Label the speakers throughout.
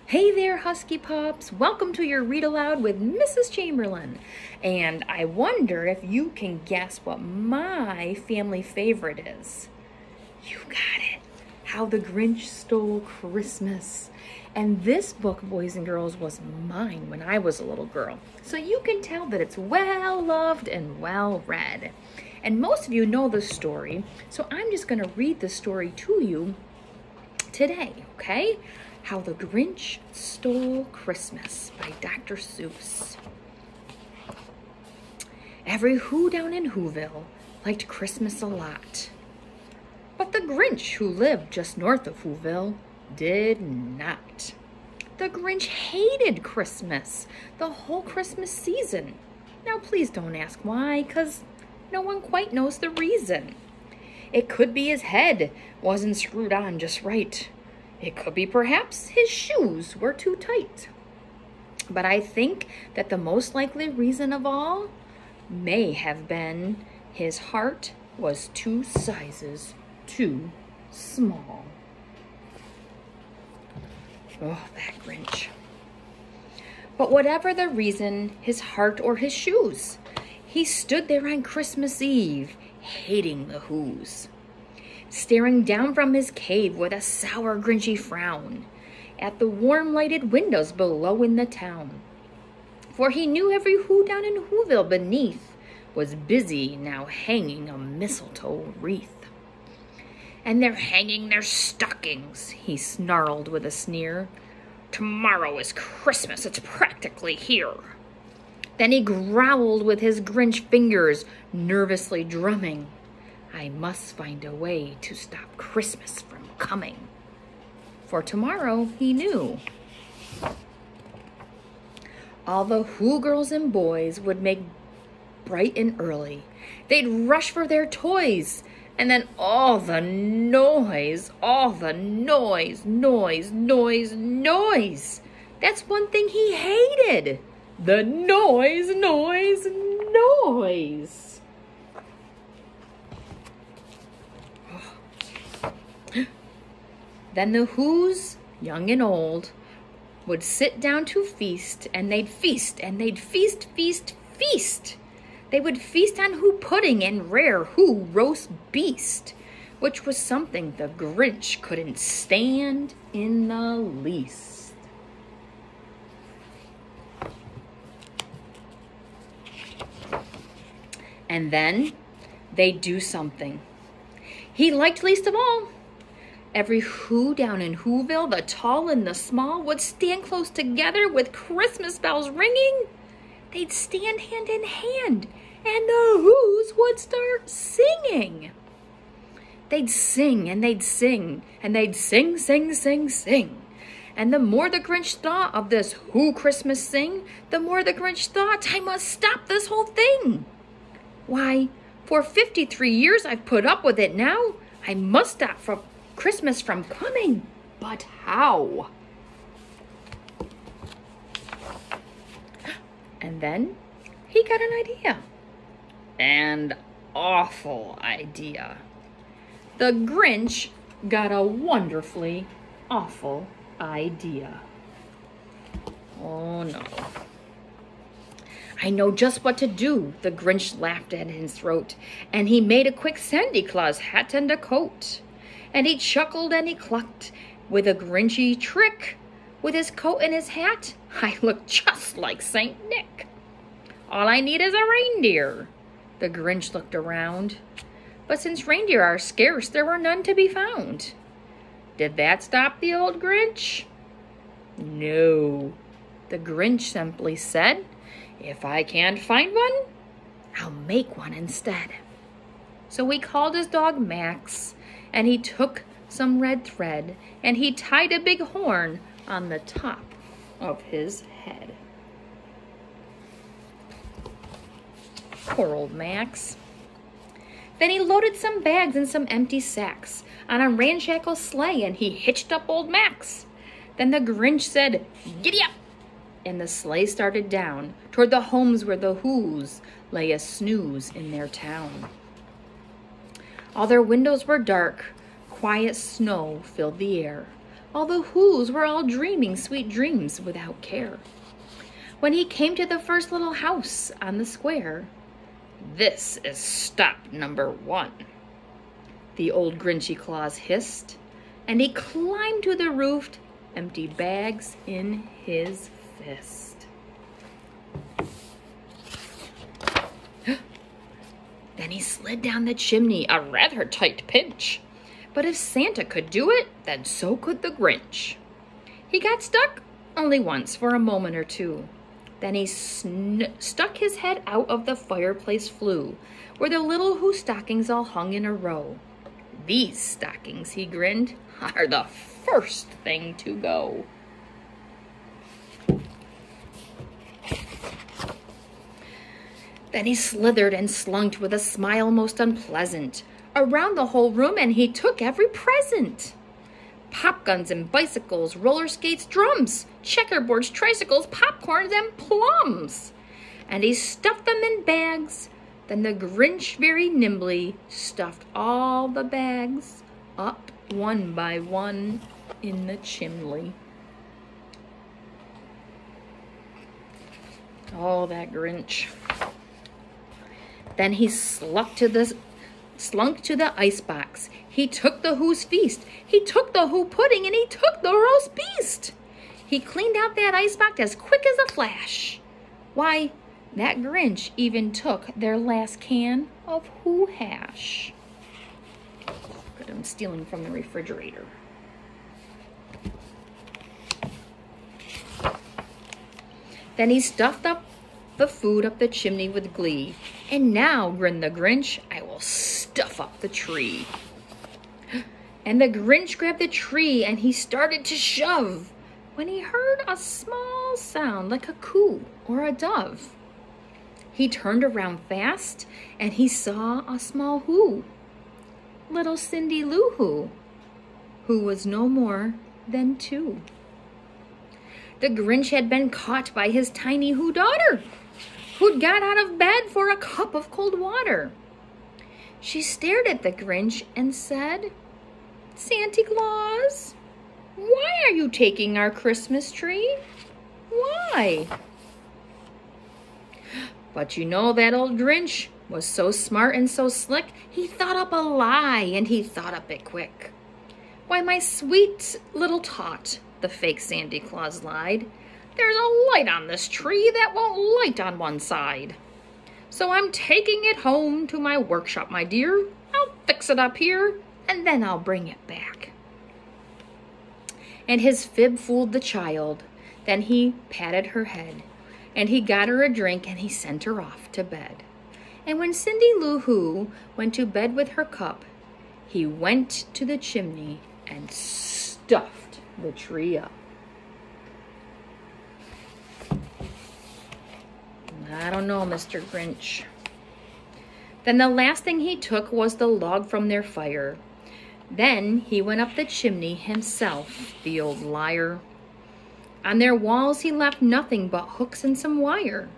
Speaker 1: Hey there, Husky Pups! Welcome to your Read Aloud with Mrs. Chamberlain. And I wonder if you can guess what my family favorite is. You got it! How the Grinch Stole Christmas. And this book, boys and girls, was mine when I was a little girl. So you can tell that it's well loved and well read. And most of you know the story, so I'm just going to read the story to you today, okay? How the Grinch Stole Christmas by Dr. Seuss. Every Who down in Whoville liked Christmas a lot. But the Grinch, who lived just north of Whoville, did not. The Grinch hated Christmas, the whole Christmas season. Now please don't ask why, 'cause no one quite knows the reason. It could be his head wasn't screwed on just right. It could be perhaps his shoes were too tight. But I think that the most likely reason of all may have been his heart was 2 sizes too small. Oh, that Grinch. But whatever the reason, his heart or his shoes, he stood there on Christmas Eve, hating the Whos, staring down from his cave with a sour, Grinchy frown at the warm lighted windows below in the town. For he knew every Who down in Whoville beneath was busy now hanging a mistletoe wreath. And they're hanging their stockings, he snarled with a sneer. Tomorrow is Christmas, it's practically here. Then he growled with his Grinch fingers, nervously drumming. I must find a way to stop Christmas from coming. For tomorrow, he knew, all the Who girls and boys would make bright and early. They'd rush for their toys, and then all the noise. That's one thing he hated. The noise. Then the Whos, young and old, would sit down to feast, and they'd feast, and they'd feast. They would feast on Who pudding and rare Who roast beast, which was something the Grinch couldn't stand in the least. And then they'd do something he liked least of all. Every Who down in Whoville, the tall and the small, would stand close together with Christmas bells ringing. They'd stand hand in hand, and the Whos would start singing. They'd sing, and they'd sing, and they'd sing. And the more the Grinch thought of this Who Christmas sing, the more the Grinch thought, I must stop this whole thing. Why, for 53 years I've put up with it now. I must stop for Christmas from coming. But how? And then he got an idea. An awful idea. The Grinch got a wonderfully awful idea. Oh no. I know just what to do, the Grinch laughed at his throat, and he made a quick Sandy Claus hat and a coat. And he chuckled and he clucked with a Grinchy trick. With his coat and his hat, I look just like Saint Nick. All I need is a reindeer. The Grinch looked around. But since reindeer are scarce, there were none to be found. Did that stop the old Grinch? No. The Grinch simply said, if I can't find one, I'll make one instead. So he called his dog Max, and he took some red thread, and he tied a big horn on the top of his head. Poor old Max. Then he loaded some bags and some empty sacks on a ramshackle sleigh, and he hitched up old Max. Then the Grinch said, giddy up! And the sleigh started down toward the homes where the Whos lay a snooze in their town. All their windows were dark, quiet snow filled the air. All the Whos were all dreaming sweet dreams without care. When he came to the first little house on the square, "This is stop number 1, the old Grinchy Claus hissed, and he climbed to the roof, empty bags in his fist. Then he slid down the chimney, a rather tight pinch. But if Santa could do it, then so could the Grinch. He got stuck only once for a moment or two. Then he stuck his head out of the fireplace flue, where the little Who stockings all hung in a row. "These stockings," he grinned, "are the first thing to go." Then he slithered and slunk with a smile most unpleasant around the whole room, and he took every present. Pop guns and bicycles, roller skates, drums, checkerboards, tricycles, popcorns, and plums. And he stuffed them in bags. Then the Grinch very nimbly stuffed all the bags up one by one in the chimney. Oh, that Grinch. Then he slunk to the icebox. He took the Who's feast. He took the Who pudding, and he took the roast beast. He cleaned out that icebox as quick as a flash. Why, that Grinch even took their last can of Who hash. Look at him stealing from the refrigerator. Then he stuffed up the food up the chimney with glee. "And now," grinned the Grinch, "I will stuff up the tree." And the Grinch grabbed the tree and he started to shove when he heard a small sound like a coo or a dove. He turned around fast and he saw a small Who, little Cindy Lou who was no more than 2. The Grinch had been caught by his tiny Who daughter, who'd got out of bed for a cup of cold water. She stared at the Grinch and said, "Santa Claus, why are you taking our Christmas tree? Why?" But you know that old Grinch was so smart and so slick, he thought up a lie, and he thought up it quick. "Why, my sweet little tot," the fake Santa Claus lied, "there's a light on this tree that won't light on one side. So I'm taking it home to my workshop, my dear. I'll fix it up here, and then I'll bring it back." And his fib fooled the child. Then he patted her head, and he got her a drink, and he sent her off to bed. And when Cindy Lou Who went to bed with her cup, he went to the chimney and stuffed the tree up. I don't know, Mr. Grinch. Then the last thing he took was the log from their fire. Then he went up the chimney himself, the old liar. On their walls he left nothing but hooks and some wire.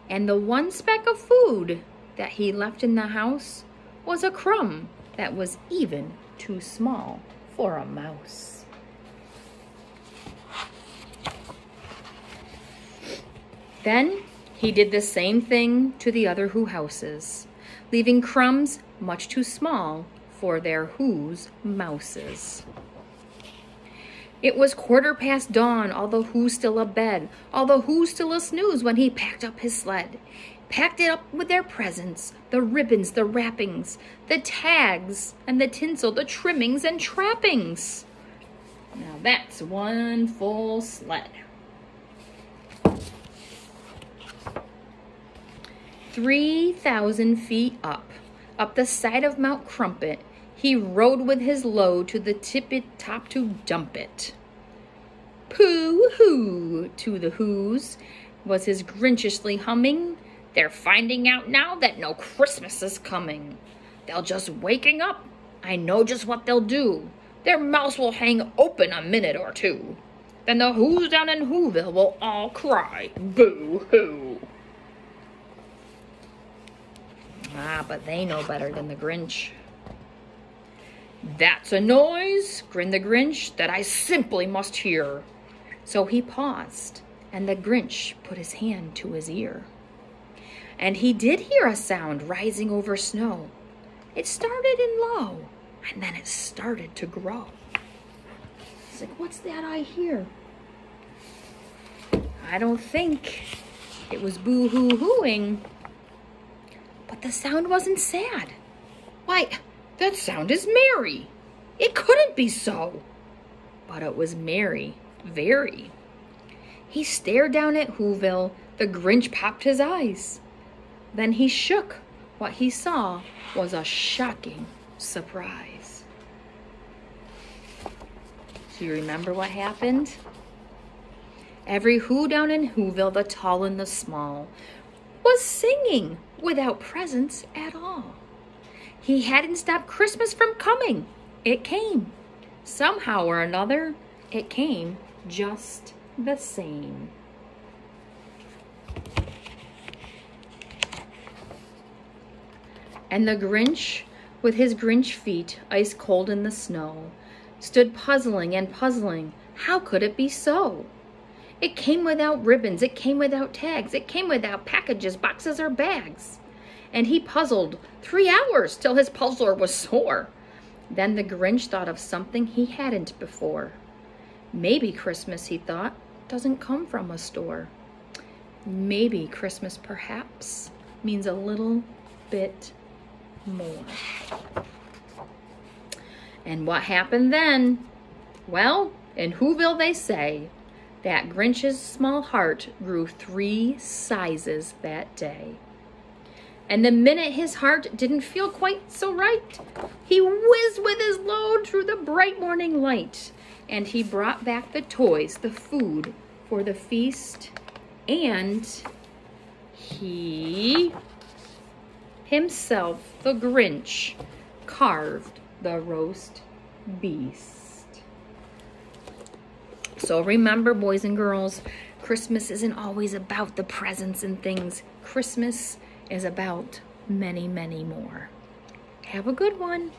Speaker 1: And the one speck of food that he left in the house was a crumb that was even too small for a mouse. Then he did the same thing to the other Who houses, leaving crumbs much too small for their Who's mouses. It was 1/4 dawn, all the Who's still abed, all the Who's still a snooze when he packed up his sled. Packed it up with their presents, the ribbons, the wrappings, the tags, and the tinsel, the trimmings and trappings. Now that's one full sled. 3,000 feet up the side of Mount Crumpet, he rode with his load to the tippet-top to dump it. "Pooh-hoo," to the Who's, was his Grinchishly humming. "They're finding out now that no Christmas is coming. They'll just waking up. I know just what they'll do. Their mouths will hang open a minute or two. Then the Who's down in Whoville will all cry, boo-hoo." Ah, but they know better than the Grinch. "That's a noise," grinned the Grinch, "that I simply must hear." So he paused, and the Grinch put his hand to his ear. And he did hear a sound rising over snow. It started in low, and then it started to grow. He's like, "What's that I hear?" I don't think it was boo-hoo-hooing, but the sound wasn't sad. Why, that sound is merry. It couldn't be so. But it was merry, very. He stared down at Whoville. The Grinch popped his eyes. Then he shook. What he saw was a shocking surprise. Do you remember what happened? Every Who down in Whoville, the tall and the small, was singing without presents at all. He hadn't stopped Christmas from coming. It came. Somehow or another, it came just the same. And the Grinch, with his Grinch feet ice cold in the snow, stood puzzling and puzzling. How could it be so? It came without ribbons, it came without tags, it came without packages, boxes, or bags. And he puzzled 3 hours till his puzzler was sore. Then the Grinch thought of something he hadn't before. Maybe Christmas, he thought, doesn't come from a store. Maybe Christmas perhaps means a little bit more. And what happened then? Well, in Whoville they say that Grinch's small heart grew 3 sizes that day. And the minute his heart didn't feel quite so right, he whizzed with his load through the bright morning light. And he brought back the toys, the food for the feast, and he himself, the Grinch, carved the roast beast. So remember, boys and girls, Christmas isn't always about the presents and things. Christmas is about many, many more. Have a good one.